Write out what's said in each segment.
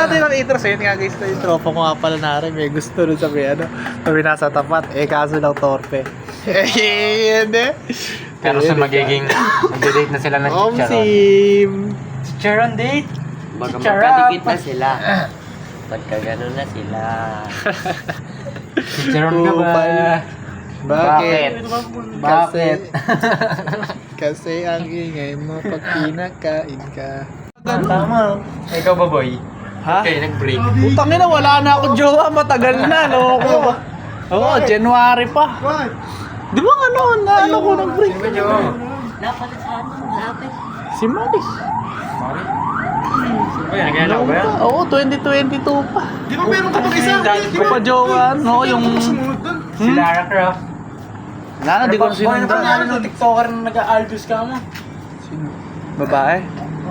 natin ang interest. Yun nga guys, yung tropa ko nga pala na rin. May gusto nun sabi, sabi nasa tapat. Kaso lang torpe. Yun eh. Pero sa magiging mag-date na sila ng chicharon. Sim. Chicharon date? Baka Chicharon. magkadikit na sila. Pagka gano'n na sila. Chicharon ka ba? Bakit? Bakit? Kasi ang ingay mo pag kinakain ka. Tama. Ikaw ba, boy? Ha? Okay, nag-break. Putang ina, wala na akong jowa. Matagal na, loko. Oo, January pa. Di ba ano ko nag-break? Sino ba, Joe? Dapat sa ano, lapit. Si Maris. Mari? Uy, nagkala ko ba yan? Oo, 2022 pa. Di ba meron ka pag isa? Di ko pa jowa, no? Yung... Si Lara Croft. Wala na, di ko na sinundan. Ano, TikToker na nag-a-albus ka mo? Sino? Babae?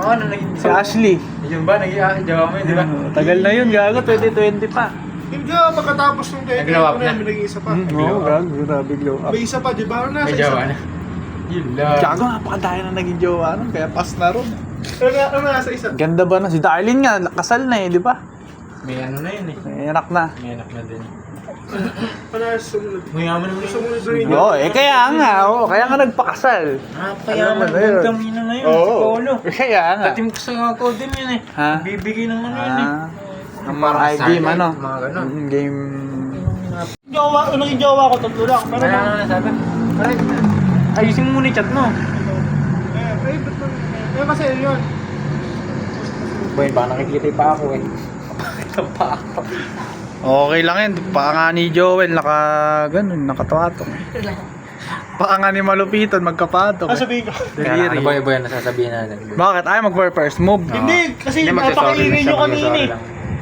Oo, ano, naging... Si Ashley. Yun ba, nag-i-jowa mo yun, di ba? Tagal na yun, gago. 2020 pa. Hindi pagkatapos ng kaya Nag-glow up na. may naging isa pa. Oo, gago. Grabe glow up. May isa pa, di ba? Nasa May isa. jowa na. Yun lang. Gago, napakadaya na naging jowa nun. Kaya pas na ron. Ano nasa isa? Ganda ba na? Si Darlene nga, kasal na eh, di ba? May ano na yun eh. May anak na. May anak na din. Ano nasa sumunod? Mayaman naman yung Sumunod rin. Oo, kaya nga, kaya nga nagpakasal. Payaman Ano na yun? ng kamino na yun, Oo. si Polo. Kaya nga. Tatim ko sa mga code din yun eh. Ha? Bibigay ng ano yun eh. Ang mga game, ano? Mga ganun. Game... Jowa, unang jowa ko, tatlo lang. Pero Kaya ano nasabi? Ayusin mo muna yung chat mo. ba't nang... Kasi yun. Boy, baka nakikita pa ako eh. Nakikita pa ako. Okay lang yan. Baka nga ni Joel, ganun, nakatwatong. Baka nga ni Malupiton, magkapatong. Sabihin ko. Kaya Deliri. ano ba yung nasasabihin natin? Bakit? Ayaw mag-first move. Hindi, kasi Hindi, magsasorry napakaingay nyo kanina eh.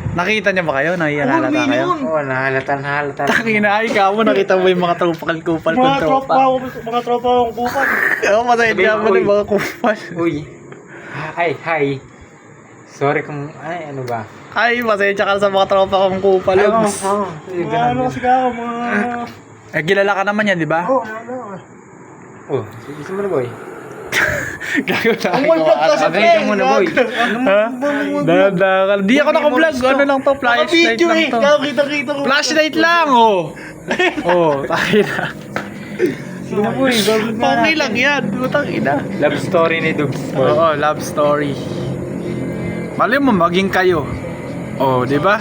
Nakita niyo ba kayo? Nahihalata kayo? Oo, nahalata. Takina, ikaw mo nakita mo yung mga kupal kong tropa. Mga tropa akong kupal. Oo, masaya Sabi niya mo, mo uy. ng mga kupal. Uy. Hi. Sorry kung, ano ba? Ay, masaya ka sa mga tropa kong kupal. Ups. Mga ano kasi ako, mga... Kilala ka naman yan, di ba? Oh, ano. Oh, sige mo na boy. Gago na. Ang one vlog kasi, Abay ka muna boy. Ha? Dagal. Di ako naka-vlog. Ano lang to? Flashlight Video lang eh. to. Kita ko. Flashlight lang, oh. Oh, takina. Sige na boy, gagawin na Okay lang yan. Takina. Love story ni Dubs boy. Oo, love story. Mali mo, maging kayo. Oh, di ba?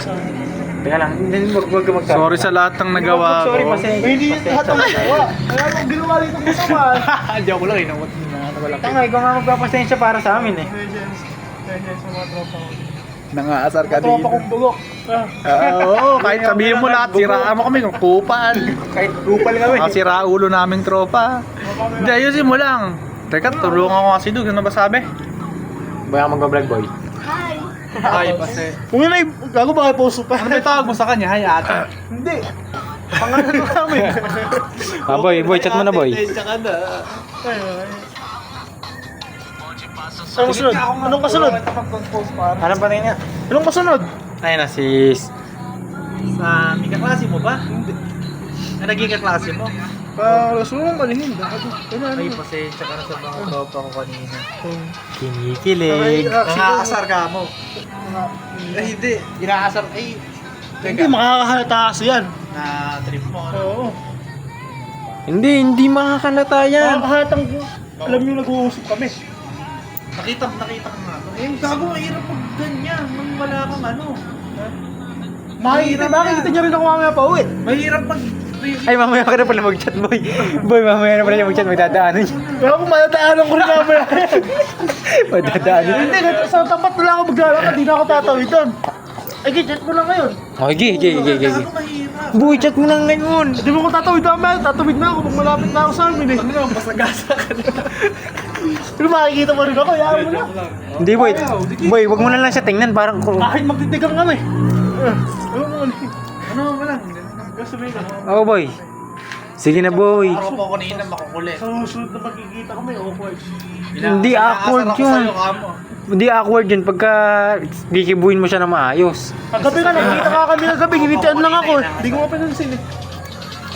Teka lang, hindi wag ka magsabi. Sorry sa lahat ng nagawa Sorry, ko. Hindi lahat ang nagawa. Kaya kung ginawa dito ko naman. Joke lang, inawat na. Walang Tanga, ikaw nga magpapasensya para sa amin eh. Vengeance sa mga tropa ko. nangaasar ka Tropa dito. kong bugok. Oo, kahit sabihin mo lahat, siraan mo kami kung kupal. Kahit kupal kami. Sira ulo naming tropa. Hindi, ayusin mo lang. Teka, tulungan ko kasi Dug. Ano ba sabi? Baka mag-vlog boy. Ay, kasi. Kung yun ay, gago ba kayo post pa? Ano ba tawag mo sa kanya? Hay, ate. Hindi. Pangalan mo namin. Boy, chat mo na boy. Tsaka na. Anong kasunod? Anong kasunod? Anong pa niya? Anong kasunod? Ayun na, sis. Sa may kaklase mo ba? Hindi. Naging kaklase mo? Kasunod malingin. Ay, pasensya ka na sa mga tropa ko kanina. Kinikilig. Nangaasar ka mo. Ay, hindi. Ginaasar. Ay, Hindi, makakahalata kasi yan. na trip mo. Oo. Hindi makakalata yan. Makakahalatang, alam nyo nag-uusap kami. Nakita ko nga. Eh, gago, mahirap pag ganyan. Nang wala kang ano. Makikita nyo rin ako mamaya pa uwi. Mahirap pag... Ay, mamaya ka na pala mag-chat boy. Boy, mamaya na pala siya mag-chat. Magdadaanan niya. Pero kung matataanan ko rin mamaya. Magdadaanan niya. Hindi, sa tapat na lang ako maglalakad, di na ako tatawid doon. Ay, chat mo lang ngayon. Okay. Gago, mahirap. Boy, chat mo lang ngayon. Di mo ko tatawid mamaya, tatawid na ako pag malapit na ako sa amin eh. Ano naman, basagasa ka na. Pero makikita mo rin ako, hayaan mo na. Hindi boy. Boy, wag mo na lang siya tingnan. Parang Kahit magtitigang kami. Ano mo na Ano mo lang. sabihin ka. Oo boy. Sige na boy. Ako po kanina makukulit. Sa susunod na magkikita kami, awkward. Hindi awkward yun. Hindi awkward yun pagka kikibuhin mo siya na maayos. Kagabi nga, nakikita ka kami kagabi, ginitian lang ako eh. Hindi ko mapanansin eh.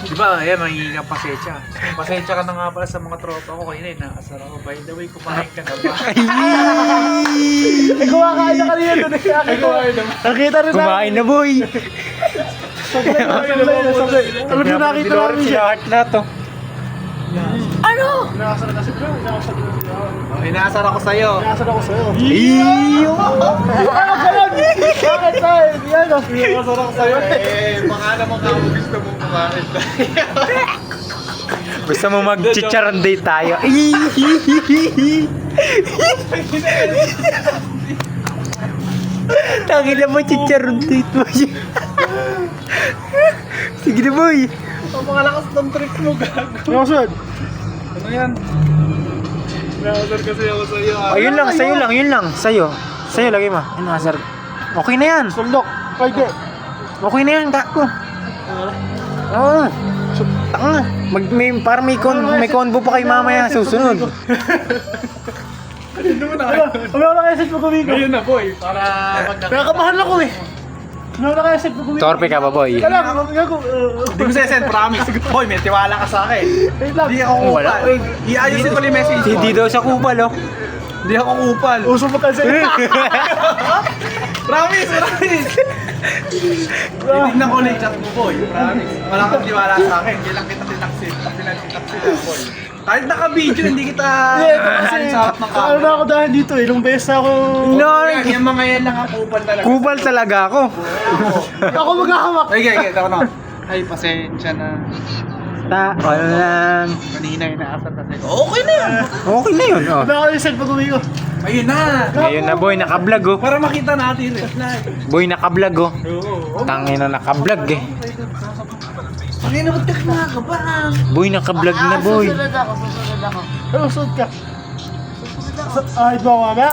Di ba, ayan, mangingi ka pasensya. Pasensya ka na nga pala sa mga tropa ko. Kaya inaasar ako. By the way, kumain ka na ba? Ay, kumakain na kanina doon. Nakita rin namin. Kumain na boy. Alam mo, nakita namin siya. Heart na to. Nakasar kasi bro. Nakasar ko. Oh, inaasar ako sa'yo. Nakasar ako sa'yo. Iyo. Ano ka lang? Bakit tayo? Yan o. Inaasar ako sa'yo. Baka naman ka gusto mo kumain. Gusto mo mag-chicharon date tayo? Tangin na mo chicharon date mo siya. Sige na boy. Ang mga lakas ng trip mo, gago. Nakasad. Ano yan? Inaasar kasi ako sa'yo. Ayun lang, sa'yo lang, yun lang. Sa'yo. Sa'yo lagay mo. Inasar. Okay na yan. Suldok. Pwede. Okay na yan, kako. Oo. Tanga. Parang may convo pa kay mamaya susunod. Ano mo na? Ano na kaya set mo kumiko? Ngayon na, boy. Para Nakakabahan ako eh. Ano na kaya set mo kumiko? Torpe ka ba, boy? Kaya lang, gago. Hindi ko sasend, promise. Boy, may tiwala ka sa akin. Wait lang. Hindi ako Wala. kupal. Iayusin ko yung message mo. Hindi daw siya kupal, oh. Hindi ako kupal. Uso mo kasi. Promise, promise. Titignan ko na yung chat mo, boy. Promise. Wala kang tiwala sa akin. Kailan kita tinaksin. Boy. Kahit naka-video, hindi kita Kasi, sa harap ng ano camera. na ako dahil dito eh. Ilang beses ako. No, Yung mga yan lang ang kupal talaga. kupal talaga ako. Ako maghahamak. Okay, ako na. Ay, pasensya na. Ano lang. Kanina inaasar kasi. Okay na yan. Okay na yun, oh. Ano na kaya set mo kumiko? Ayun na. Ngayon na, boy, nakablog, oh. Para makita natin reply. Boy, nakablog, oh. Oo. Tangin na nakablog, eh. Ay, naman ka kinakabahan. Boy, nakablog na, boy. Susunod ako. Ano, suot ka? Ay, ito ako mamaya.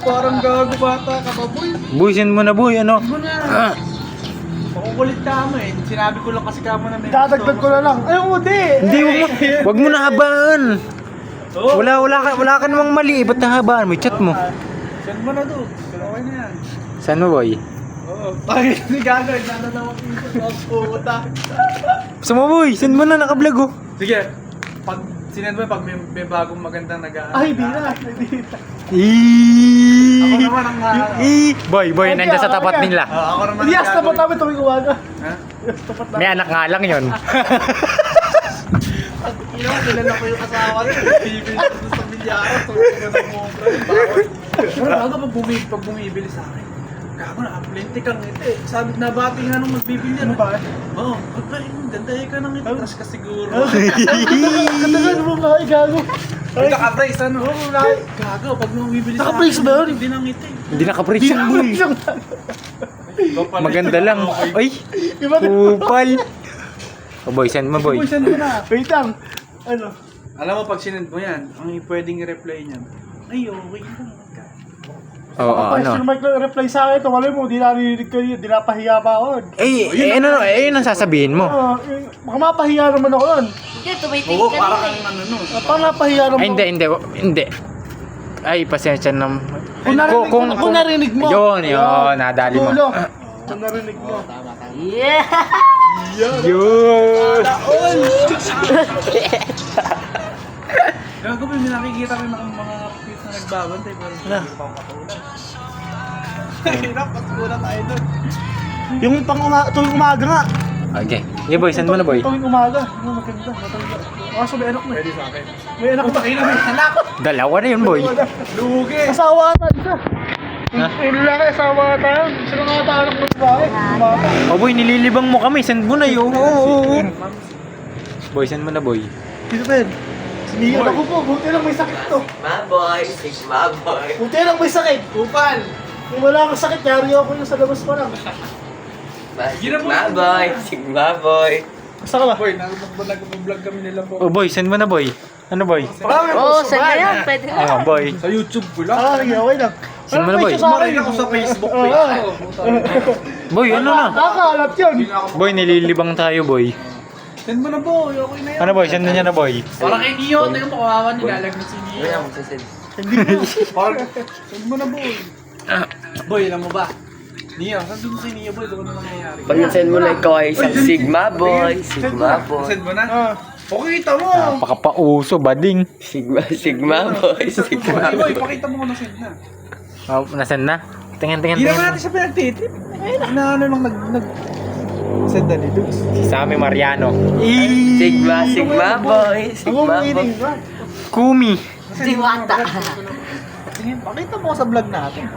Parang gago bata ka ba, boy? Boy, send mo na, boy, ano? Ano na? Makukulit ka mo eh. Sinabi ko lang kasi ka mo na may Dadagdag ko na lang. Ay, hindi. Hindi, wag mo na habaan. Wala ka namang mali, ba't nahabaan mo? Chat mo. Send mo na doon. Okay na yan. Saan mo, boy? Oo. Ay, hindi gago. Nananawa ko yung puta. Gusto mo, boy? Send mo na, nakablog, oh. Sige. Pag sinend mo, pag may bagong magandang nag-aaral. Ay, hindi na. Hindi na. Ako naman ang Boy, nandiyan sa tapat nila. ako naman Hindi, hasta pa tayo tuwing umaga. Ha? May anak nga lang yon. Kilala ko yung asawa niya. Bibili ko sa bilyara. Tulog ko ng mobra. Bawal. Pero bago pag bumibili sa akin. Gago na, plenty kang ngiti. Sabi na bati nga nung magbibili. Ano ba? Oo. Ganda ka ng ngiti. Tapos ka siguro. Katagal mo nga, ay gago. Hindi ka-brace ano? Oo, gago. Pag bumibili sa akin. Naka-brace ba yun? Hindi nang ngiti. Hindi nakapreach yan, boy. Maganda lang. Ay, Iba na. kupal. Oh, boy, send mo, boy. Send mo na. Wait lang. Ano? Alam mo, pag sinend mo yan, ang pwedeng i-reply niyan, ay, okay lang. Oo, Question ano? mark lang reply sa akin. Tumalay mo, di narinig ko yun. Di napahiya pa ako. Yun ang sasabihin mo. Baka mapahiya naman ako yun. Hindi, tumitig Oo, ka para rin kang ano nun. Parang napahiya naman Ay, ako. hindi. Ay, pasensya na. Kung narinig mo. Yun, nadali mo. Tulo. Kung narinig mo. Yeah! Yun. Gago ba, may nakikita rin ng mga kids na nagbabantay pero hindi pa ako katulad. Hirap, patula tayo dun. Yung tuwing umaga nga. Okay. Yeah, boy, send mo na, boy. Tuwing umaga. Ano, maganda. Matanda. Kaso may anak mo eh. Pwede sa akin. May anak mo. Putang ina, may anak! Dalawa na yun, boy. Lugi! Asawa ata isa. Ha? Yung lalaki asawa ata yun. Sino nga ata anak mo sa bahay? Bata. Oh, boy, nililibang mo kami. Send mo na yun. Oo. Boy, send mo na, boy. Sino ba yun? Siniyan ako po. Buti lang may sakit to. Sigma boy! Sigma boy! Buti lang may sakit. Kupal! Kung wala kang sakit, yari ako yung sa labas pa lang. Sigma boy! Sigma boy! Basta ka ba? Boy, nag-vlog kami nila po. Oh, boy, send mo na, boy. Ano, boy? Oo, saan yan? Pwede na. Oh, boy. Sa YouTube ko lang. Sige, okay lang. Saan mo na, boy? Marin ako sa Facebook Oo. page. Boy, ano na? Nakakalat yun. Boy, nililibang tayo, boy. Send mo na boy, okay na yan. Ano, boy? Send na niya na, boy. Parang kay Neo, tayo makawawa nilalagnan si Neo. Wala magsasend. Parang, send mo na boy. Boy, alam mo ba? Nia, sabi mo kay Nia boy, doon na nangyayari. Pag send mo na ikaw ay isang Sigma boy. Sigma boy. Send mo na? Okay, kita mo. Napakapauso, bading. Sigma boy. Sigma Boy, boy. pakita mo kung na-send na. Oh, nasan na? Tingin. Hindi naman natin siya pinag-titrip. Ayun, inaano lang send na ni Dukes. Si Sammy Mariano. Sigma boy. Sigma boy. Kumi. Diwata. Tingin, pakita mo sa vlog natin.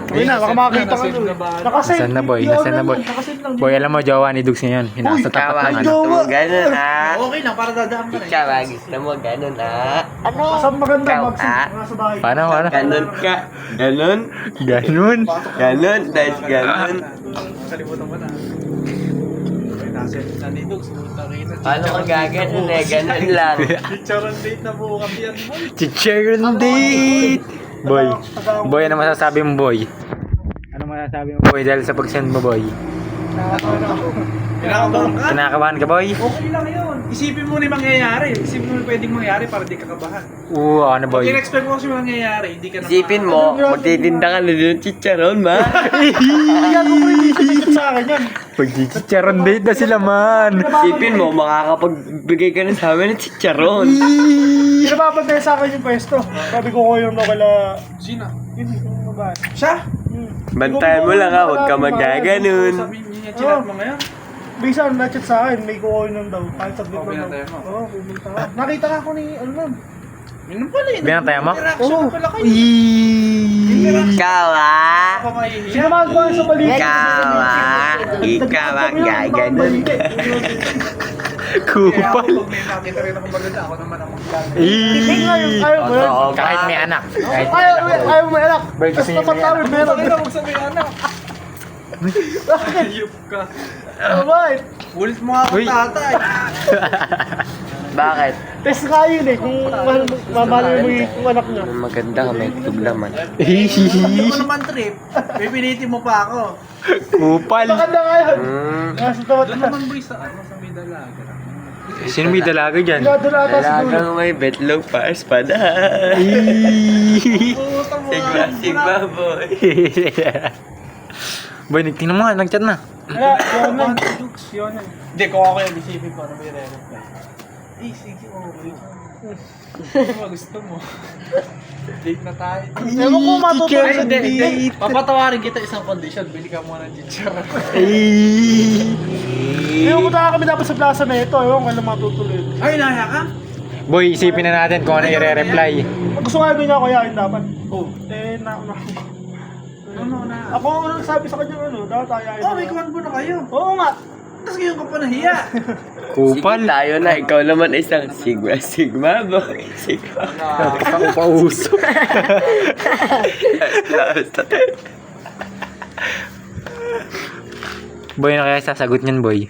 Ayun na, baka makakita ka nun. Nakasend. Nasaan na boy? Video Nasaan na boy? nakasend lang. Boy, alam mo, jowa ni Dugs ngayon. Hinasa tapat Ikaw ng ano. gusto mo ganun ah. Okay lang, para dadaan ka na. Ikaw gusto mo ganun ah. Masang maganda Ikaw, mag-send nasa bahay. Paano? Ganun ka. Ganun. Ganun. Ganun. Dahil ganun. Kalimutan mo na. Okay, nasend na ni Dukes. Paano ka gaganon eh? Ganun lang. Picture and date na bukas yan boy. Chicharon date! Boy. Boy, ano masasabi mo, boy? Ano masasabi mo, boy, dahil sa pag-send mo, boy? Kinakabahan ka? Kinakabahan ka, boy? Okay lang yun. Isipin mo na yung mangyayari. Isipin mo na pwedeng mangyayari para di ka kabahan. Oo, ano, boy? In-expect mo kasi mangyayari, hindi ka na Isipin mo, magtitinda ka na din ng chicharon, ma. Yan mo rin yung sa akin yan. Pag-chicharon date na sila, man! Isipin mo, makakapagbigay ka na sa amin ng chicharon. Pinapapantay sa akin yung pwesto. Sabi ko yung nokala. Sino? Yun, yung babae. Siya? Bantayan mo lang ha, huwag ka magaganon. Sabi niya, chinat mo ngayon? Bisa, na-chat sa akin, may kukuha nun daw. Kahit saglit Oh, lang pinatay daw. mo. Oo, pumunta ka. Nakita ka ako ni, ano nun? Yun pala eh. Binantay mo? Interaction Oo. na pala kayo. Ikaw ah. Ako mahihiya. Sinamahan ko sa balita. Ikaw ah. Ikaw ang gaganon. Kaya ako, Kupal! pag may nakita rin ako maganda, ako naman ang magaganon. Ayaw mo yan. Totoo ba? Kahit may anak. Kahit may Ayaw anak. mo, ayaw mo anak. Boy, gusto niya may Tapos anak. meron. Bakit ako magsabi anak? Ayup ka. Alright. Ulit mo nga ako Uy. tatay. Bakit? Test nga yun eh. Kung mamahal mo yung anak niya. Maganda ka, may itlog laman. Hindi mo naman trip. Pipilitin mo pa ako. Kupal! Maganda nga yun. Nasa tawad Doon na. naman boy sa ano, sa may dalaga. Sino may dalaga dyan? Nadulata siguro. Talagang may betlog pa espada. Sigma boy. Boy, tingnan mo nga, nag-chat na. Kaya, yun na. Yun. Hindi, kung ako yung isipin ko, ano may re-reply? Eh, sige, okay. Ano ba gusto mo? Date na tayo. Ewan ko matutuloy Ay, sa hindi, date. hindi. Papatawarin kita isang condition. Bili ka muna ng chichar. Ewan ko na kami dapat sa plaza na ito. Ewan ko lang matutuloy. Ay, naya ka? Boy, isipin na natin kung ano i-reply. Gusto nga niya kaya yun dapat. Oh. Eh, Ano na? Ako ano sabi sa kanya ano, dapat ayayin. Oh, may combo na kayo. Oo nga. Tapos ngayon ka pa nahiya. Kupal! Sige tayo na, ikaw naman isang Sigma boy. Sigma. Pauso. Boy, ano kaya sasagot niyan, boy?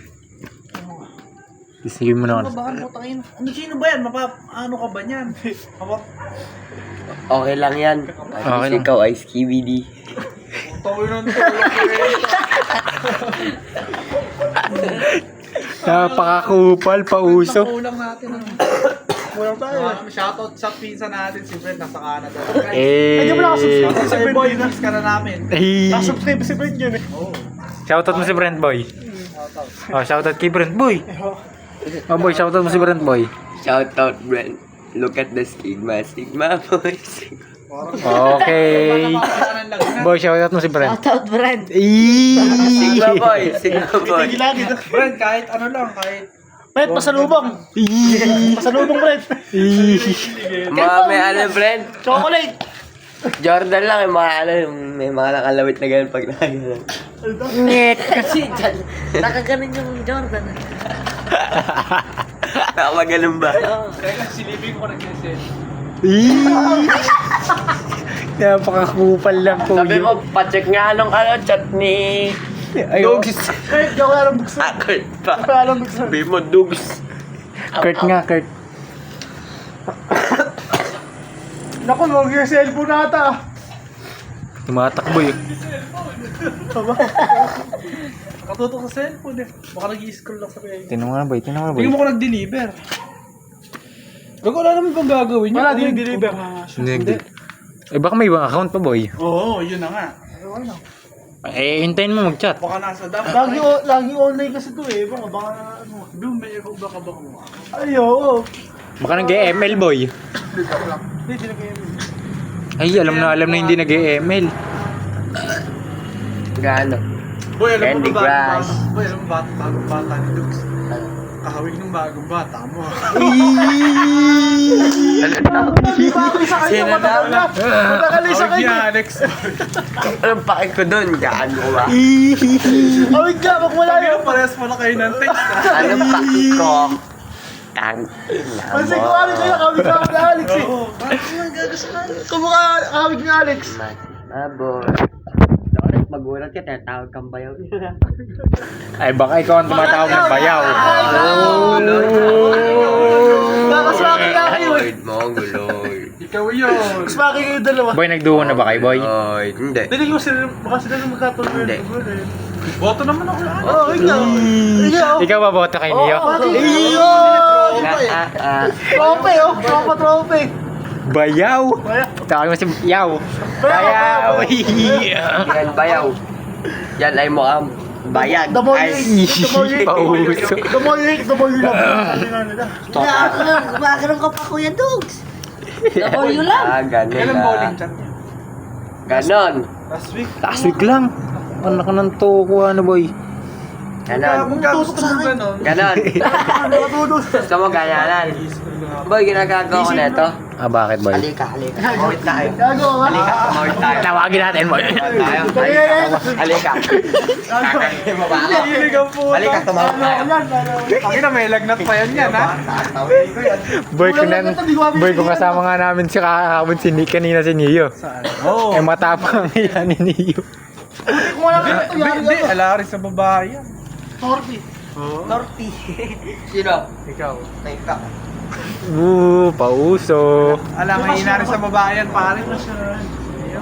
Isipin mo na Ano ako. ba? Ano, sino ba yan? Ano ka ba niyan? Okay lang yan. Okay At least lang. ikaw ay skibidi. Tawi ng tulog. Napakakupal, pauso. Kulang natin. Kulang tayo. Shoutout sa pinsa natin si Brent nasa Canada. Hindi mo nakasubscribe Shoutout sa sa Brent boy, yun. miss ka na namin. Nakasubscribe si Brent yun eh. Oo. Shoutout mo si Brent, boy. Shoutout. Oh, shoutout kay Brent, boy. Oh, boy, shoutout mo si Brent, boy. Shout out Brent. Look at the Sigma boy. Okay. Boy, shoutout mo si Brent. Shoutout, Brent. Sigma boy. Sigma boy. Hindi lagi. Brent, kahit ano lang, kahit Brent, pasalubong. Pasalubong Brent. Mga may ano Brent. Chocolate. Jordan lang yung mga ano, may mga nakalawit na ganun pag nakaganon. Kasi dyan, nakaganon yung Jordan. Nakapaganon ba? teka, silipin ko nag-send. Napakakupal lang po Sabi mo, pacheck nga anong chat ni Dugs. Kurt, gawa lang buksan. Kurt pa. Gawa lang buksan. Sabi mo, Dugs. Kurt nga, Kurt. Naku, huwag yung cellphone nata. Tumatakbo yun. Katutok sa cellphone eh. Baka nag-i-scroll lang sa kaya. Tinan mo nga, boy. Tinan mo nga, boy. Hindi mo ko nag-deliver. Gago, wala naman bang gagawin niya? Wala, di nag-deliver. Hindi. Eh, baka may ibang account pa, boy. Oo, yun na nga. Eh, hintayin mo mag-chat. Baka nasa dam. Lagi online kasi to eh. Baka ano. Doon may ikaw baka mo. Ay, oo. Baka nag-ML boy. Hindi, nag-game. Ay, alam na hindi nag-ML. Gaano? Boy, alam mo Candy ba Crush. Boy, alam mo ba bagong bata ni Dukes? Kahawig ng bagong bata mo. Hindi pa ako sa kanya. Sino Matagal na. Matagal na sa Kahawig ni kanya. Alex. Anong pakit ko doon? Gaano ba? Awig ka, wag wala Lagi yun. na parehas mo na kayo ng text. Anong pakit ko? Tang. Kasi kung Alex kayo, kawig ka ni Alex eh. Kumukha kawig ni Alex. Mabor. Magulat ka, tatawag kang bayaw. Ay, baka ikaw ang tumatawag ng bayaw. Nakaswaki nga kayo eh. Guloy mo, guloy. Ikaw yun. Kaswaki kayo dalawa. Boy, nagduo na ba kayo, boy? Oy, hindi. Hindi ko sila, baka sila na magkatuloy. Hindi. Boto naman ako yan. Oo, ikaw. Ikaw. Ikaw ba boto kay Neo? Iyo! Trope oh. Trope. Bayaw! Tawag mo si Yaw. Bayaw! Yan bayaw. Yan ay mukhang bayag. The more Ay, you eat. Pauso. The more you eat, the more you love. Gumagano'n ka pa, Kuya Dugs. W lang. Ah, ganun Kailan na. bowling chan? Ganon. Last week. Last week lang. Anak ka ng toko, ano boy? Ganon. Magkakagusto mo ganon. Ganon. Gusto mo ganyanan? Boy, ginagawa ko na ito. Ah, bakit boy? Halika. Mawit tayo. Gago ka. Mawit tayo. Tawagin natin boy. Tayo. Halika. Kakain mo ba ako? Hilig ang puto. Halika, tumawag tayo. Ang ina, may lagnat pa yan yan, ha? Boy, kung kasama nga namin si kakakabon kanina si Neo. Oo. Eh, matapang yan ni Neo. Kung wala ka ito, Hindi, alari sa babae yan. Torpe. Torti. Sino? Ikaw. Ikaw. Pauso. Alam, may inari sa babae yan, pare.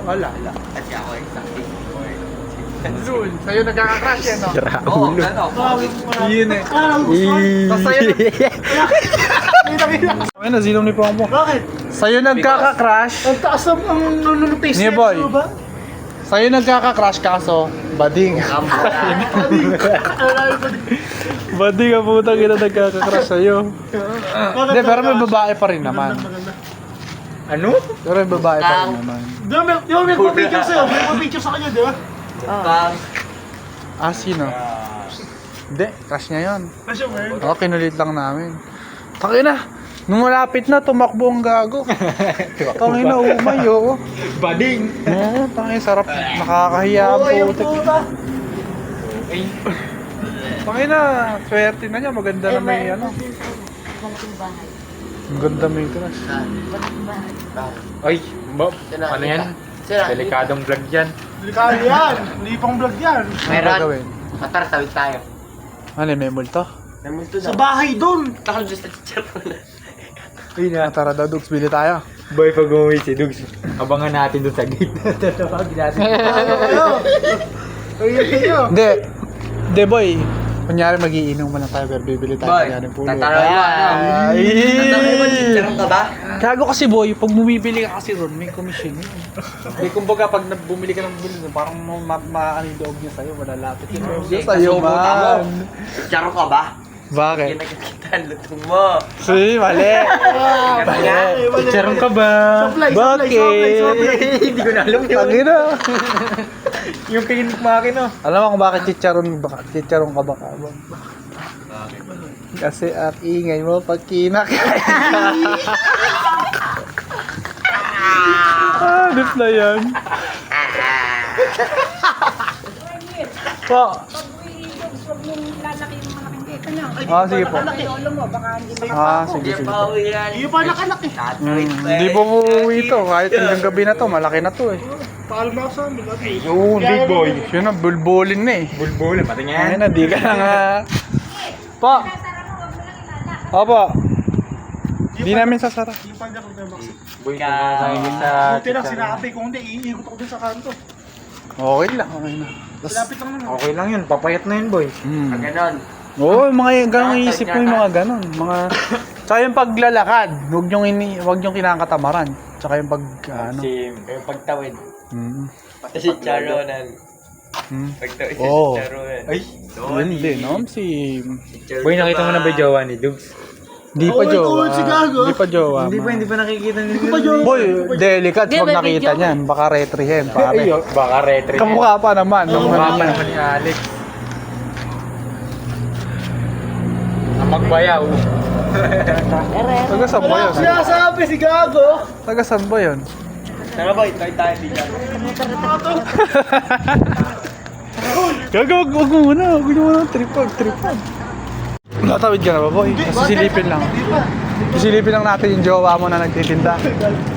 Wala. At ako ay sakti. Zul, sa'yo nagkaka-crush yan, no? Oo, Raulo. gano'n. Yun eh. Tas sa'yo Ay, nazinom ni Pongpong. Bakit? Sa'yo nagkaka-crush. Ang taas ng taste Niya, niya, boy. ano ba? Sa'yo nagkaka-crush kaso, bading. Bading ang putang ina nagkaka-crush sa'yo. Hindi, pero may babae pa rin naman. Ano? Pero may babae pa rin naman. Di ba may picture sa'yo? May picture sa kanya, di ba? Ah, sino? Hindi, crush niya yun. Kasi mo Oo, kinulit lang namin. Tangina, nung malapit na, tumakbo ang gago. Tangina, umay, oo. Bading. Oo, tangina, sarap. Nakakahiya ang putik. Tangina, swerte na niya. Maganda na may ano. Ang ganda may crush. Ay, ano yan? Delikadong vlog yan. Delikado yan. Hindi pang vlog yan. Ano gagawin? Matara, tawid tayo. Ano, may multo? May multo Sa bahay doon. Takal just sa teacher ko na. Ayun na, tara daw, Dugs, bili tayo. Boy, pag umuwi si Dugs, abangan natin doon sa gate. Tatawagin natin. Hindi. Hindi, boy. Kunyari magiinom mo lang tayo, pero bibili tayo Boy, ng pulo. tatanungin mo ano? Tatanungin mo, teacher ka ba? Gago kasi boy, pag bumibili ka kasi ron, may commission yun. Hindi, kumbaga pag bumili ka ng bumili, parang maano yung loob niya sa'yo, malalapit yung loob niya sa'yo, man. Teacher ka ba? Bakit? Ginagakita ang lutong mo. Si, mali. Mali. Charong ka ba? Bakit? Hindi ko na alam yun. Tangina. Yung pingin kumakin, no? Alam mo kung bakit chicharon ka ba kabang? Kasi at ingay mo pag kinakain ka. Dip na yan. Po. Sige po. Sige. Pauwi yan. Hindi pa nakanak eh. Hindi po uuwi ito. Kahit hanggang gabi na to, malaki na to eh. Paalam na ako sa amin. Oo, big boy. Yun na, bulbulin na eh. Bulbul, pati nga. Ayun na, di ka na nga. Pa! Opo. Di namin sasara. Hindi pa niya kung tayo Boy, kung sa Buti lang sinabi kung hindi, iikot ako dun sa kanto. Okay lang, okay na. Lapit lang naman. Okay lang yun, papayat na yun, boy. Ganon. Oo, mga ganong isip mo yung mga ganon. Mga... Tsaka yung paglalakad, huwag niyong kinakatamaran. Tsaka yung pag, ano. Yung pagtawid. Mm. Pati si Charonan. Pagtaon siya Oo. sa laro yan. Ay, yun din, no? Si... Boy, nakita mo na ba jowa ni Dugs? Di pa jowa. si Gago. Di pa jowa. Hindi pa nakikita ni Boy, delicate Hindi, pag may nakita video. niyan. Baka retrihen, pare. Baka retry. Kamukha pa naman. Nung Mukha pa ano. naman ni Alex. Ang magbayaw. Taga saan ba yun? Sinasabi si Gago. Taga saan ba yun? Tara boy, tayo dyan. Gago, wag mo muna. Wag mo muna. Tripod. Natawid ka na ba, boy? Sisilipin lang. Sisilipin lang natin yung jowa mo na nagtitinda.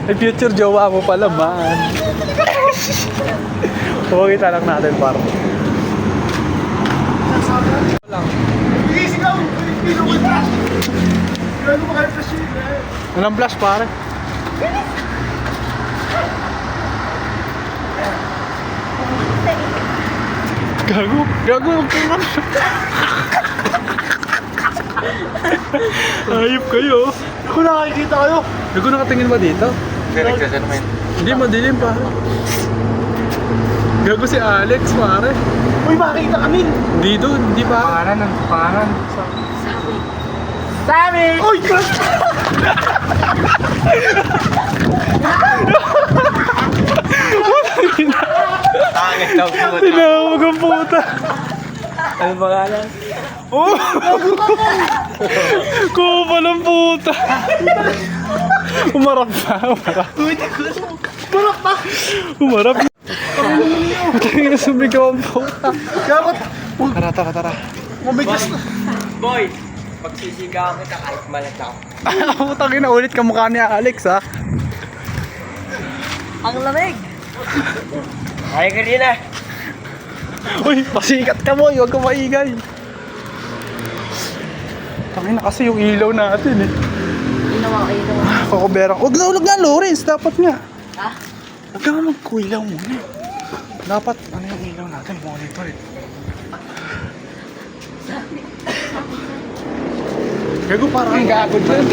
Yung future jowa mo pala, man. Pumagita lang natin, paro. Hindi si Gago. Hindi ko flash. Gago maka-refresh yun. Walang flash, pare. Gago, huwag kang ano. Ayop kayo. Kung nakikita kayo. Gago, nakatingin ba dito? Nagsasalmain. Hindi, madilim pa. Gago si Alex, pare. Uy, makikita kami. Hindi doon, hindi pa. Pangalan. Sammy! Uy! Tangit daw po. Tinawag ang puta. Ano pangalan? Oh! Kuha ng puta. Umarap pa. Umarap. Putang na sumigaw ang puta. Gago. Tara. Mabigas na. Boy, pagsisigawan kita kahit malat ako. Putang ina, ulit kamukha ni Alex, ha? Ang lamig. Ay ka rin ah. Uy, pasikat ka, boy. Huwag ka maingay. Tangin na kasi yung ilaw natin, eh. Inawa. Kakuberang. Huwag na, Lawrence. Dapat nga. Ha? Huwag ka nga magkuilaw muna. Dapat, ano yung ilaw natin? Monitor, eh. Gago, parang ang gago dyan.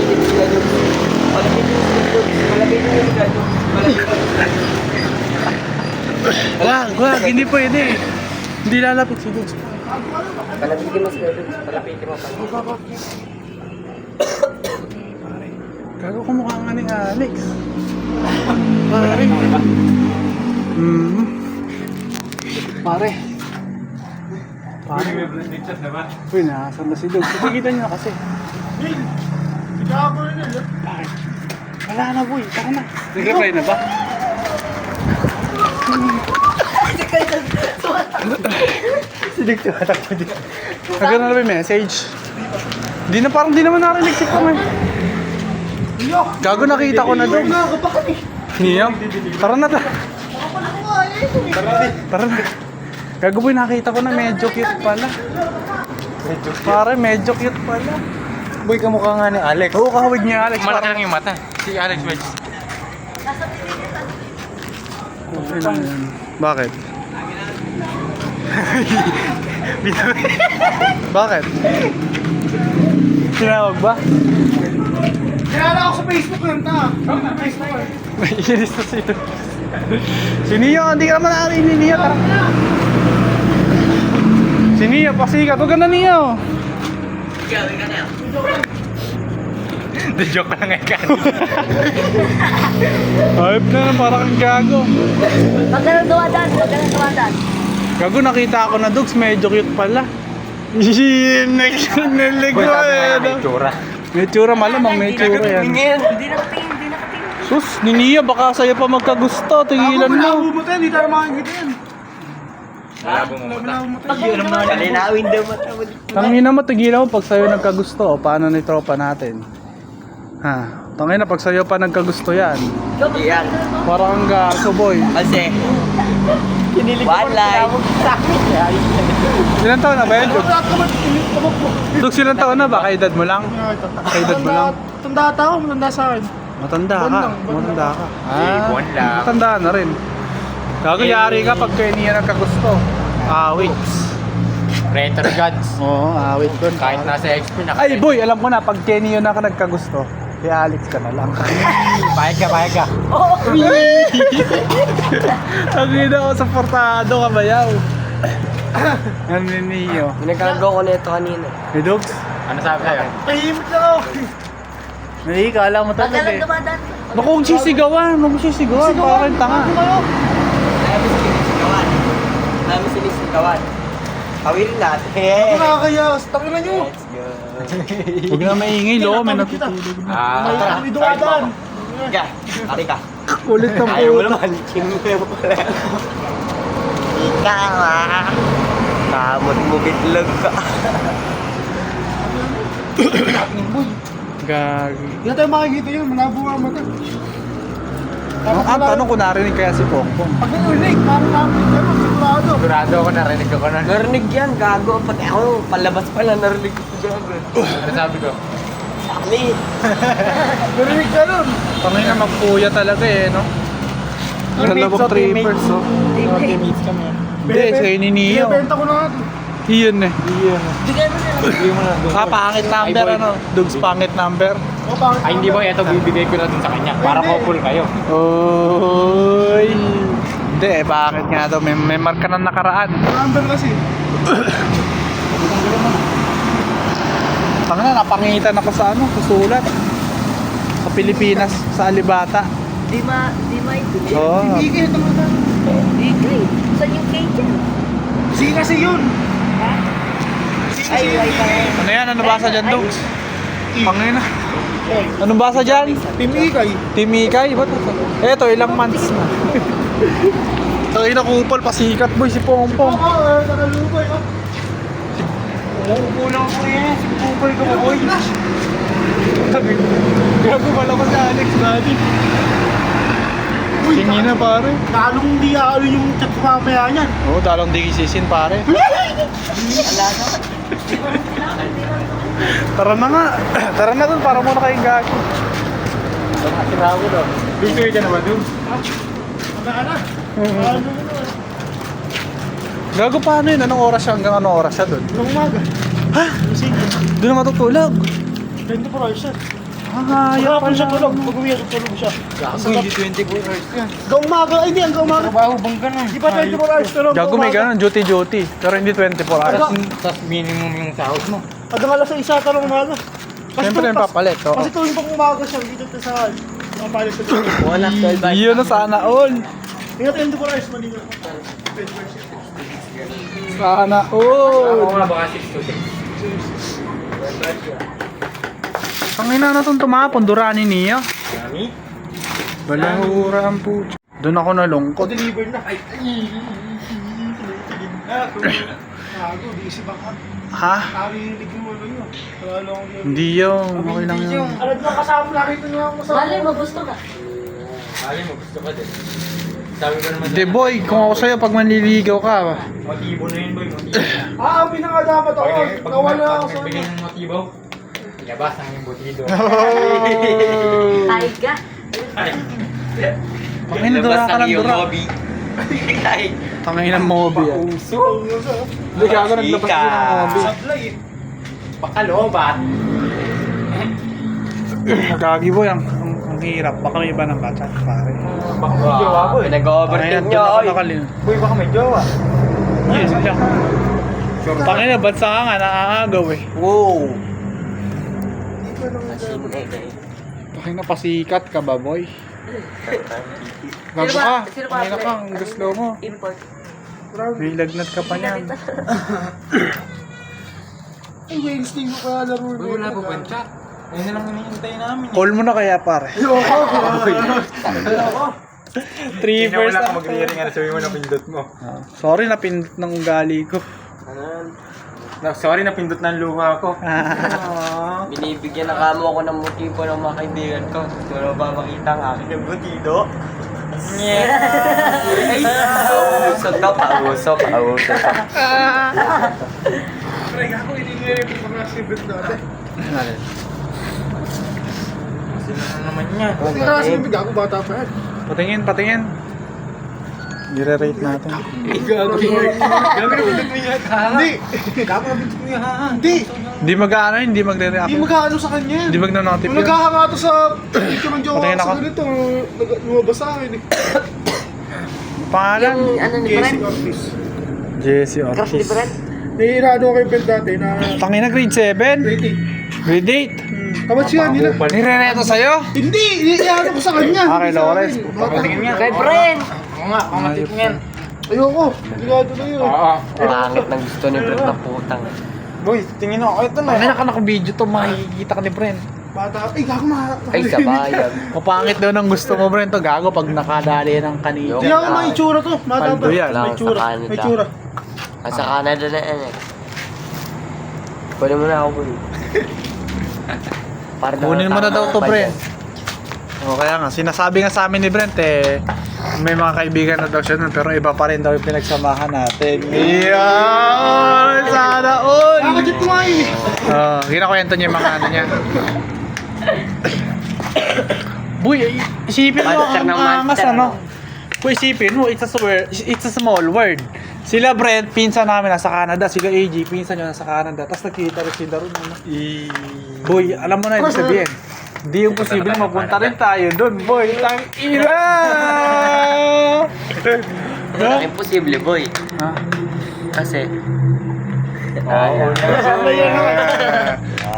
Wag, hindi pwede. Hindi lalapit si Dudes. Palapitin mo sila dun. Palapitin mo. Gago, kumukha nga ni Alex. Pare. Pare. Uy, nakasan na si Dudes. Nakikita niyo na kasi. Si Gago rin yun. Bakit? Wala na, boy. Tara na. Nag-reply na ba? Nagano na ba yung message? Di na, parang di naman narinig si Kamay. Gago, nakita ko na doon. Niyam? Tara na. Tara na. Gago, boy, nakita ko na medyo cute pala. Pare, medyo cute pala. Boy, kamukha nga ni Alex. Oo, kahawig niya, Alex. Malaki lang yung mata. Si Alex Wedge. Bakit? Bakit? Tinawag ba? Kilala ako sa Facebook lang ta. Facebook lang. May inis na sila. Si Neo, hindi ka naman narinig ni Neo. Tara. Si Neo, pasikat. Huwag ka na, Neo. The joke lang nga ka. Ayop na lang, parang kang gago. Huwag ka nang duwadaan. Gago, nakita ako na dogs, medyo cute pala. Nagnalig ko Boy, sabi nga eh. may tsura. May tsura, malamang may tsura yan. Hindi nakatingin. Sus, ni Nia, baka sa'yo pa magkagusto. Tigilan mo. Malabo mo tayo, hindi tayo makikita yan. Malabo mo mata. Kalinawin daw mata mo. Tangina mo, tigilan mo pag sa'yo nagkagusto. O, paano ni tropa natin? Ha? Tangina, pag sa'yo pa nagkagusto yan. Iyan. Parang ang gago, boy. Kasi, one life. Ilan taon na ba yan, Dugs? Dugs, ilan taon na ba? Kaedad mo lang? Kaedad mo lang? Tanda tao, matanda sa akin. Matanda ka. Matanda ka. Buwan lang. Matanda na rin. Gago, yari ka pag kaya niya nagkagusto. Awit. Retro gods. Oo, awit doon. Kahit nasa XP na. Ay, boy, alam ko na, pag Kenny yun na ka nagkagusto, kay Alex ka na lang. Payag ka. Ang ina ko, supportado ka bayaw. Ano ni Neo? Pinagagawa ko na ito kanina. May dogs? Ano sabi sa'yo? Tahimik lang ako. May kala mo talaga Magalang eh. dumadaan. Naku, kung sisigawan. Huwag sisigawan. Parang tanga. Dami sinisigawan. Dami sinisigawan. Kawirin natin. Ako nakakaya. Takin na nyo. Let's go. Huwag na maingay, lo. May natutulog. May dumadaan. Ika, ari ka. Kulit ng Ayaw mo puto. naman. Chingle mo pala. Ika nga. Kamot mo bitlog ka. Gagi. Hindi na tayo makikita yun. Malabo ang mata. Ang tanong ko narinig kaya si Pongpong. Pag narinig, parang namin gano'n. Sigurado. Sigurado ako narinig ako na. Narinig yan, gago. Pati ako, palabas pala, narinig ko gago. Ano sabi ko? Sali. Narinig ka nun. Pangay na magpuya talaga eh, no? Dalawang trippers, oh. Teammates kami. Hindi, kayo ni Neo. Binibenta ko na nga ito. Iyon eh. Bigay mo na lang. Bigay mo na. Pangit number, Ay, boy. ano? Dogs pangit number. O, bakit? Ay, hindi ba? Ito, bibigay ko na dun sa kanya. Para couple kayo. Oy. Hindi eh, bakit nga daw? May marka ng nakaraan. Number kasi. Tanga na, napangitan ako sa ano, susulat. Sa Pilipinas, sa Alibata. Di maintindihan. Oo. Hindi ito mga Bigay. Saan yung cake yan? Si kasi yun. Ay, Ano yan? Ano basa dyan, Dogs? Pangin na. Anong basa dyan? Team Ikay. Team Ikay? Ba't ito? Eto, ilang months na. Tangin na kupal, pasikat boy si Pongpong. Oo, nakalubay. Kulang ko yan, si kupal ko boy. Grabe pala ko sa Alex dati. Tingin na pare. Lalong di yung chat ko mamaya niyan. Oo, dalawang di kisisin pare. Tara na nga. Tara na dun, para muna kayong gagi. Sinabi ko. Bibigay ka naman dun. Wala na. Gago paano yun? Anong oras siya? Hanggang anong oras siya dun? Nung umaga. Ha? Doon na matutulog. 24 hours siya. Ah, ayaw Hapon siya pala. tulog. Pag-uwi siya tulog siya. Hindi 24 hours yan. Hanggang umaga. Ay, hindi. Hanggang umaga. Trabaho bang ganun? Di ba 24 hours pero Gago may ganun, duty. Pero hindi 24 hours. Tapos minimum yung sahod mo. Hanggang alas 6 ata ng umaga. Siyempre yung papalit, oo. Kasi tuwing pang umaga siya, dito sa mga palit sa dito. Wala, 12 hours. Yun na sana all. Hindi na 24 hours, mali na. 24 hours. Sana Ako all. nga baka 6 to 6. Tangina na itong tumapon, durani niya. Nani? Balahura ang puto. Doon ako nalungkot. Deliver na. Ay, Gago, di isip ako. Ha? Narinig mo ano yun. Wala lang ako yun. Hindi yun. Okay lang yun. Alam mo, kasama nakita niyo ako sa... Malay mo, gusto ka. Kali mo, gusto ka din. Sabi ko naman Hindi boy, kung ako sa'yo pag manliligaw ka. motibo na yun boy, motibo. Abi na nga dapat ako. Nawala ako sa... Pagbigay ng motibo, ilabas ang yung butido. Ay ka. Tangina dura ka ng dura. Ay, Tangina ng mobi. Uso. Hindi ka ako naglabas din ng mobi. Sablay eh. Pakalobat. Gagi boy, ang hirap. Baka may iba ng bata, pare. Baka may jowa boy. pinag-overtake Tangina, nyo, doon ako oy. nakalin. Boy, baka may jowa. Yes, lang. Tangina, ba't sa ka nga, naaagaw eh. Wow. Tangina, pasikat ka ba boy? Gago ka. Sino ba? Tangina ka, ang gusto mo. Import. May lagnat ka pa niyan. Ay, Wednesday ko kaya laro Boy, wala pa banta. Ayun na lang hinihintay namin. Call mo na kaya pare. Three Tingnan mo first. lang kung mag-clearing ano, sabi mo na pindot mo. Sorry, napindot ng ugali ko. Sorry, napindot ng luha ko. Binibigyan na kamo ako ng motibo ng mga kaibigan ko. Pero ba makita ang akin yung butido? Ay, pausok daw, pausok. Pre, ako hindi nila yung mga sibit natin. Sila na naman yan. Hindi ka kasi bigyan ako bata pa yan. Patingin. Nire-rate natin. Gabi na pindot mo yan. Hindi. Gabi na pindot mo yan. Hindi. Hindi mag-ano, hindi magre-react. Hindi mag-ano sa kanya. Hindi mag-notif Nung yun. naghahanga to sa picture ng jowa Patingin ko sa ako. ganito, lumabas sa akin eh. Pangalan? Yung ano ni Casey Brian. Ortiz. Jesse Crush ni Ortiz. Brent. Nihirado kay Ben dati na Tangina grade 7? ready. Grade 8? Kamat siya nila. Nirereto sa'yo? Hindi, iyaano ko sa kanya. Kay Lawrence. Kay Brent. Oo nga, kamatik yan. Ayoko, ligado na yun. Oo. Pangit ng gusto ni Brent na putang. Boy, tingin ako. Ito na. Tangina ka naka-video to, makikita ka ni Brent. Bata, ay gago Ay, sa bayan. Mapangit daw ng gusto mo, Brent. To gago pag nakadali ng kanina. Hindi ako may itsura to. Bata Paldo pa. yan. May itsura. Lang sa May itsura. Sa Canada na yan eh. Kunin mo na ako, boy. Para Kunin mo na daw to, Brent. O kaya nga, sinasabi nga sa amin ni Brent eh, may mga kaibigan na daw siya nun, pero iba pa rin daw yung pinagsamahan natin. Iyan! Sana all! Nakakajit ko nga yun eh. Ginakwento niya yung mga ano niya. Boy, isipin mo Master ang ng angas master, ano. Boy, isipin mo, it's a small world. Sila Brent, pinsan namin nasa Canada. Sila AG, pinsan nyo nasa Canada. Tapos nagkita rin sila ron. Ano? Boy, alam mo na yung sabihin. Hindi yung posible mapunta rin tayo doon, boy. Tang-ina! Imposible, boy. Ha? Kasi,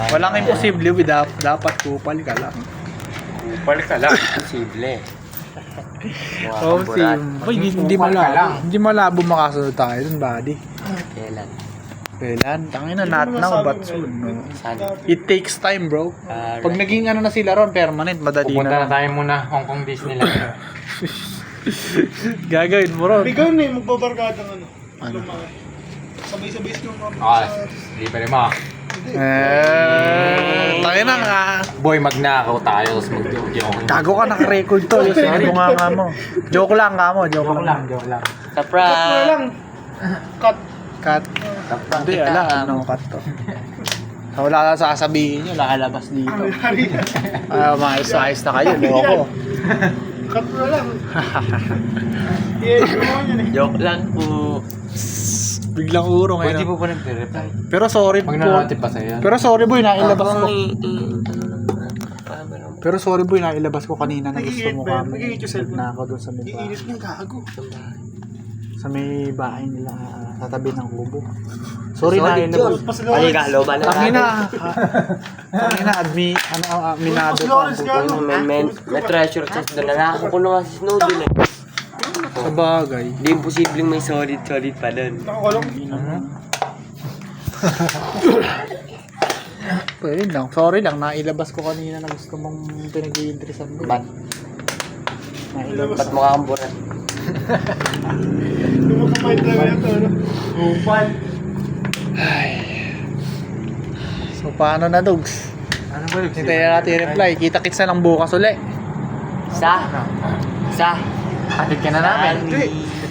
Walang imposible, dapat kupal ka lang. Balik ka lang. imposible. Oh, boy, hindi malabo makasunod tayo doon, buddy. Kailan? Kailan? Tangina, not now, but soon. No? Sana. It takes time, bro. Pag naging ano na sila ron, permanent, madali Pupunta na na. tayo muna Hong Kong Disneyland. Gagawin mo ron. Ikaw na eh, magbabarkada ng ano. Sabay-sabay siya mga Ah, libre mo. Tangina nga. Boy, magnakaw tayo, tapos mag-joke. Gago ka, naka-record to. Yung sinabi nga mo. Joke lang ka mo, joke lang. Joke lang. Sa prank. lang. Cut. Cut. Sa prank Hindi, kita. ala, ano cut to. Wala lang sasabihin nyo, lalabas dito. Maayos-ayos na kayo, loko. Cut na lang. I-edit mo yun eh. Joke lang po. Biglang urong Boy, di ngayon. po pa nagre-reply. Pero sorry Pag po. nanatip pa sa'yo. Pero sorry boy, nailabas ko. Camera mo. Pero sorry boy, nailabas ko kanina na gusto mo Nag-iinit ba? kami. Nag-iinit yung cellphone. Na ako doon sa may bahay. Iinit niya, gago. Sa may bahay nila, sa tabi ng kubo. Sorry na, Solid nailabas. yun. Pas Lawrence. Halika, loban na Tangina, natin. minado pa ang puto. May treasure chest doon na nakakukulong nga si Snowden eh. Sa bagay. Hindi imposibleng may solid pa doon. Nakakulong. Pwede lang. Sorry lang, nailabas ko kanina na gusto mong pinag-iinteresan mo. Ba't? Nailabas. Ba't mukha kang burat? Lumakapay talaga ito, ano? So paano na, Dogs? Ano ba yung Hintayin natin yung reply. Kita-kits na lang bukas uli. Sa? Hatid ka na namin.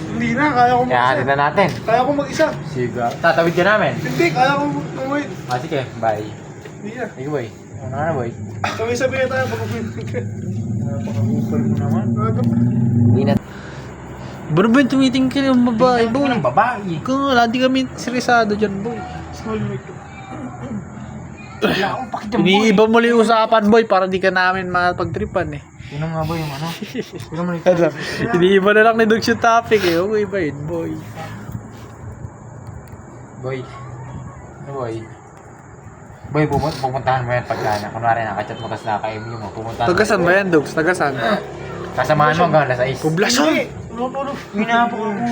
Hindi na, kaya ko Kaya hatid mag-isa. na natin. Kaya ko mag-isa. Sige. Tatawid ka namin. Hindi, kaya ko mag-wait. Ah, sige. Bye. Hindi na. Sige, boy. Ano na, boy? Sabay-sabay na tayo pag-wait. Napaka-upal mo naman. Hindi na. Bro, ba yung tumiting ka yung babae, Ito boy? ng babae. Kung wala, di kami serisado dyan, boy. Small mic. Wala akong pakitang, boy. Iniiba mo yung usapan, boy, para di ka namin mapagtripan, eh. Sino nga, boy, yung ano? Sino mo Ano? Iniiba na lang ni Dogs yung topic, eh. Okay ba yun, boy? Boy. Ano, boy? Boy, pupuntahan mo yan pagka na. Kunwari nakachat mo tapos naka-MU mo. Pupuntahan mo. Tagasan ba yan, Dogs? Tagasan? Kasamahan mo hanggang alas 6. Poblasyon! Tulog.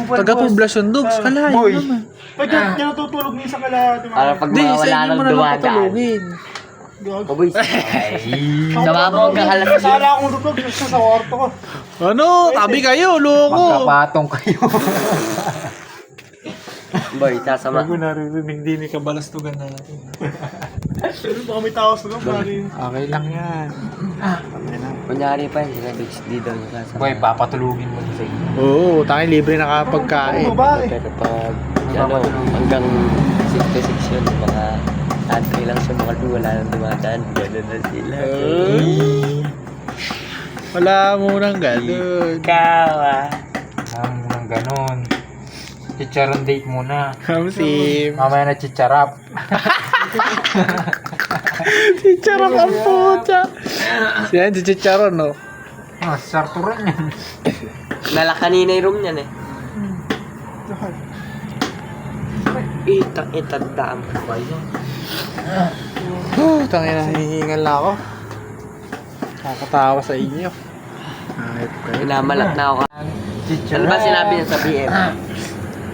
Taga-poblasyon, Dogs. Kalahin Boy. naman. Pag yan natutulog minsan kala. Para pag Hindi, mawala isa inyo ng mo na lang dumadaan. patulogin. O boy, sa baba hanggang alas Sala akong tutulog sa kwarto ko. Ano? Tabi kayo, loko! Magkapatong kayo. boy, sasama. naririnig din ni kabalastugan na natin. Pero baka may tawas na lang. Okay lang yan. Kunyari pa yun, sila bitch, di daw yung sasama. Boy, papatulugin mo sa inyo. Oo, tayo libre nakapagkain. Babae. Pero pag, ano, hanggang 6 to 6 yun, mga antay lang siya, mga wala nang dumadaan. Gano'n na sila. Wala munang ganun. Ikaw ah. Ang nang ganon. Chicharon date muna. Kamsim. Mamaya na chicharap. Si Charon ang puta. Siyan, si Chicharon, no? Ah, sarto rin yan. Nala kanina yung room niyan eh. Itagdaan ko ba yun? Tangina, hihingal na ako. Kakatawa sa inyo. Ayop kayo. Pinamalat na ako. Ano ba sinabi niya sa BM?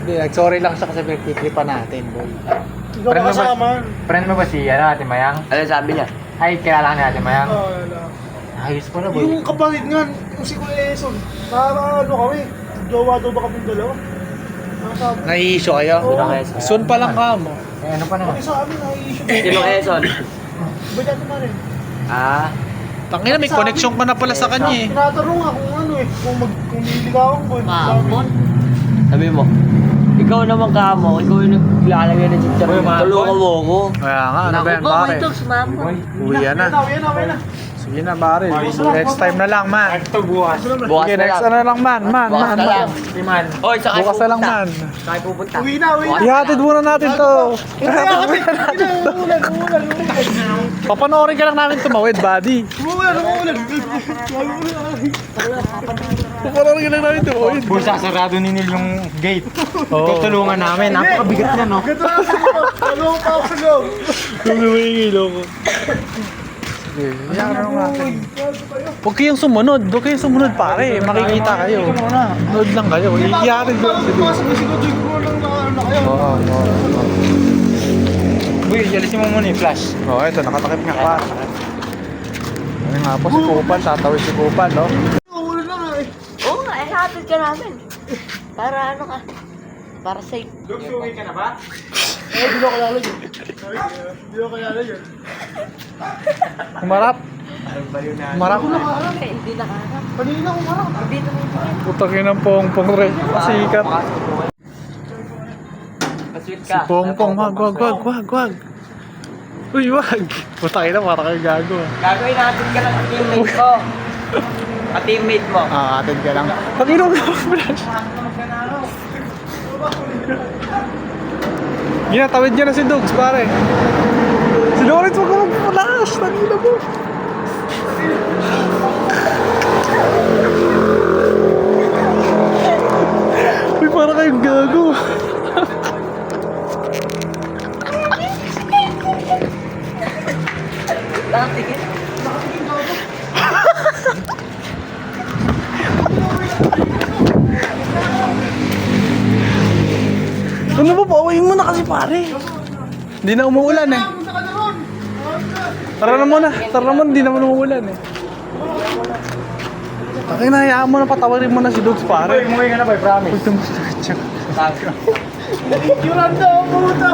Hindi, nag-sorry lang siya kasi pinagtitripan natin, boy. Ikaw ba kasama? Friend mo ba si Ate Mayang? Ano sabi niya? Ay, kilala ka ni Ate Mayang? Wala. Ayos pala, boy. Yung kapatid nga, yung si Kuya Eson, ano kami, jowa daw ba kami dalawa? Nakasabi. Nai-issue kayo? Sino Quezon? Soon pa lang ka mo. Eh, ano pa naman? Kami sa amin, nai-issue. Sino Quezon? Ba dati pa rin? Ah, Tangina, may connection ka na pala sa kanya eh. Tinatanong nga kung ano eh, kung nililigawan ko. Mamon. sabi mo. Ikaw naman kamo, ikaw yung naglalagay ng chicharon. Tulungan mo ako. Kaya nga, ano ba yan, Naku po, pare? may dogs, mamon. Uwi yan na. Uwi na. Sige na, pare. Next time na lang, man. Ito bukas. Bukas Sige, na next lang. ano lang, man. Bukas na lang. Liman. Oy, saka Bukas na lang, man. Saka pupunta. Uwi na. Ihatid muna natin to. Umulan. Papanoorin ka lang namin tumawid, buddy. Umulan. Papanoorin ka lang namin tumawid. Busa, sarado ni Neil yung gate. Oo. Tutulungan namin. Napakabigat niya, no? Ganda na sa loob. Ano pa ako sa loob? Lumingil ako. Sige, yan ano natin. Huwag kayong sumunod. Huwag kayong sumunod, pare. Makikita kayo. Nood lang kayo. Ihatid ko lang si Dude. Pasok na siguro lang na ano kayo. Oo. Uy, jalisin mo muna yung flash. Oo, ito. Nakatakip nga pa. Ano nga po, si Kupal. Tatawid si Kupal, no? Umulan na nga eh. Oo nga, hatid ka namin. Para ano ka? Para safe. Uwi ka na ba? Hindi ako lalagyan. Kumarap. Kumarap. Hindi nakaharap. Kanina ko marang. Hindi naman. Putakin ng pongpong rin. Sikat. Pasweet Si ka. Pongpong. Wag. Uy, wag. Putakin na, para kayo gago. Gagawin natin ka lang sa teammate ko. Ka-teammate mo. Atid ka lang. Pag-inom ka mag-flash. Ginatawid niya na si Dugs, pare. Si Lawrence, wag ka mag-flash. Tangina mo. Uy, para kayong gago. Nakatigil. Ano ba, pauwiin mo na kasi, pare. Hindi na umuulan eh. Tara na muna, hindi naman umuulan eh. Bakit nahayaan mo na patawarin mo na si Dugs, pare? Umuwi ka na ba, promise? Puto mo siya. Picturean daw ang puta.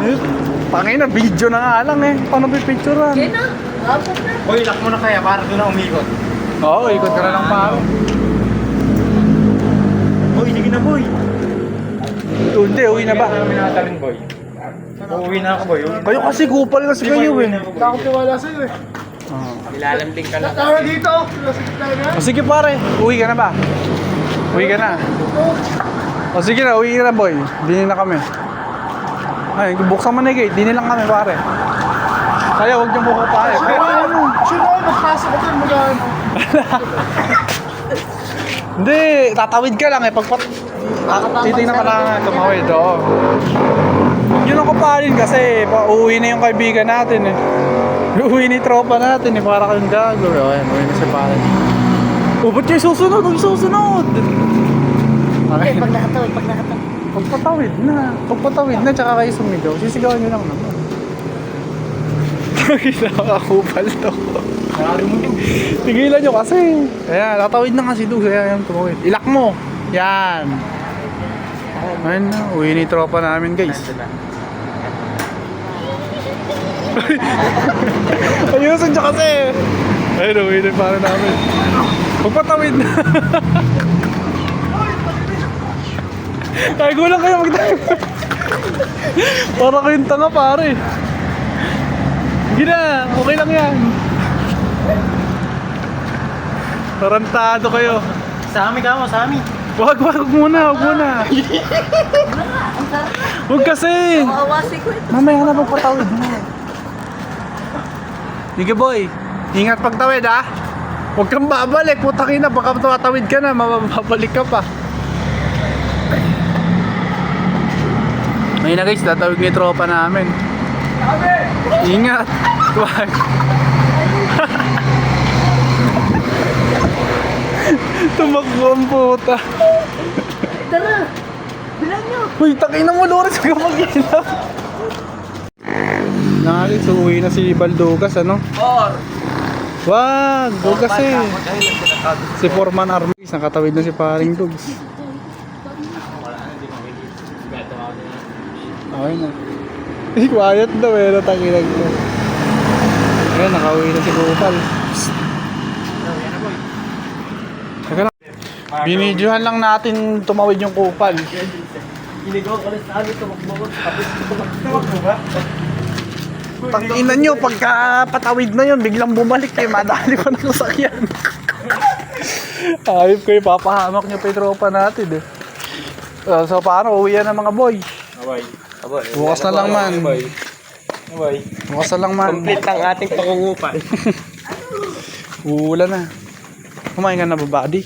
Pangina, video na nga lang eh. Paano pipicturean? Yan na. Hapon na. Uy, lock mo na kaya para doon na umikot. Oo, ikot ka na lang, pare. Uy, sige na, boy. Hindi, uwi na ba? Kami nakatalin, boy. Uuwi na ako, boy. Kayo kasi kupal kasi kayo eh. Wala akong tiwala sa'yo eh. Nilalambing ka lang. Tara dito. Nasa gitna na. O sige pare, uwi ka na ba? Uwi ka na. O sige na, uwi ka na boy. Dini na kami. Ay, buksan mo na yung gate. Dini lang kami pare. Kaya huwag niyong buko pare. Pero ano? Sure ako, magpasok ko dun. Mag-ano. Hindi, tatawid ka lang eh. Titingnan ka lang tumawid. Oo. Yun ang kapalin kasi uuwi na yung kaibigan natin eh. Uuwi ni tropa natin eh. Para kayong gago. O yan, uwi na si pare. O, ba't kayo susunod? Huwag susunod! Okay, pag nakatawid. Pagpatawid na, tsaka kayo sumigaw. Sisigawan nyo lang naman. Nakakupal to. Tigilan nyo kasi. Ayan, tatawid na kasi doon. Ayan, tumawid. Ilak mo. Yan. Ayan na, uwi ni tropa namin guys. Ayusin nyo kasi. Ayun, uwi na para namin. Pagpatawid na. Tago lang kayo magtago. Para kayong tanga pare. Hindi na, okay lang yan. Tarantado kayo. Sa amin ka mo, sa amin. Wag muna. Huwag kasi. Makawasi ko ito. Mamaya na pagpatawid mo. Sige boy, ingat pagtawid ha. Huwag kang babalik, putang ina, baka tatawid ka na, mababalik ka pa. May na guys, tatawag ni tropa namin. Ingat! Wag! Tumakbo ang puta. Tara! Bilan nyo! Uy, takin na mo, Loris, huwag kang mag-ilaw. Nakakit, so uwi na si Baldugas, ano? Wag! Huwag kasi. Si Foreman Armies, nakatawid na si paring Dugs. Okay na. Eh, quiet daw eh, natakilag ko. Ayan, nakauwi na si Gopal. Teka lang. Binidyohan lang natin tumawid yung kupal. Inigaw ka na sa amin, tumakbo ko. Tapos tumakbo ba? Tanginan nyo, pagka patawid na yun, biglang bumalik kayo, madali pa ng sasakyan. Ayop kayo, papahamak nyo pa yung tropa natin eh. So paano, uwi yan ng mga boy? Bukas na lang man. Bukas na lang man. Complete ang ating pangungupa. Uulan na. Kumain ka na ba, buddy?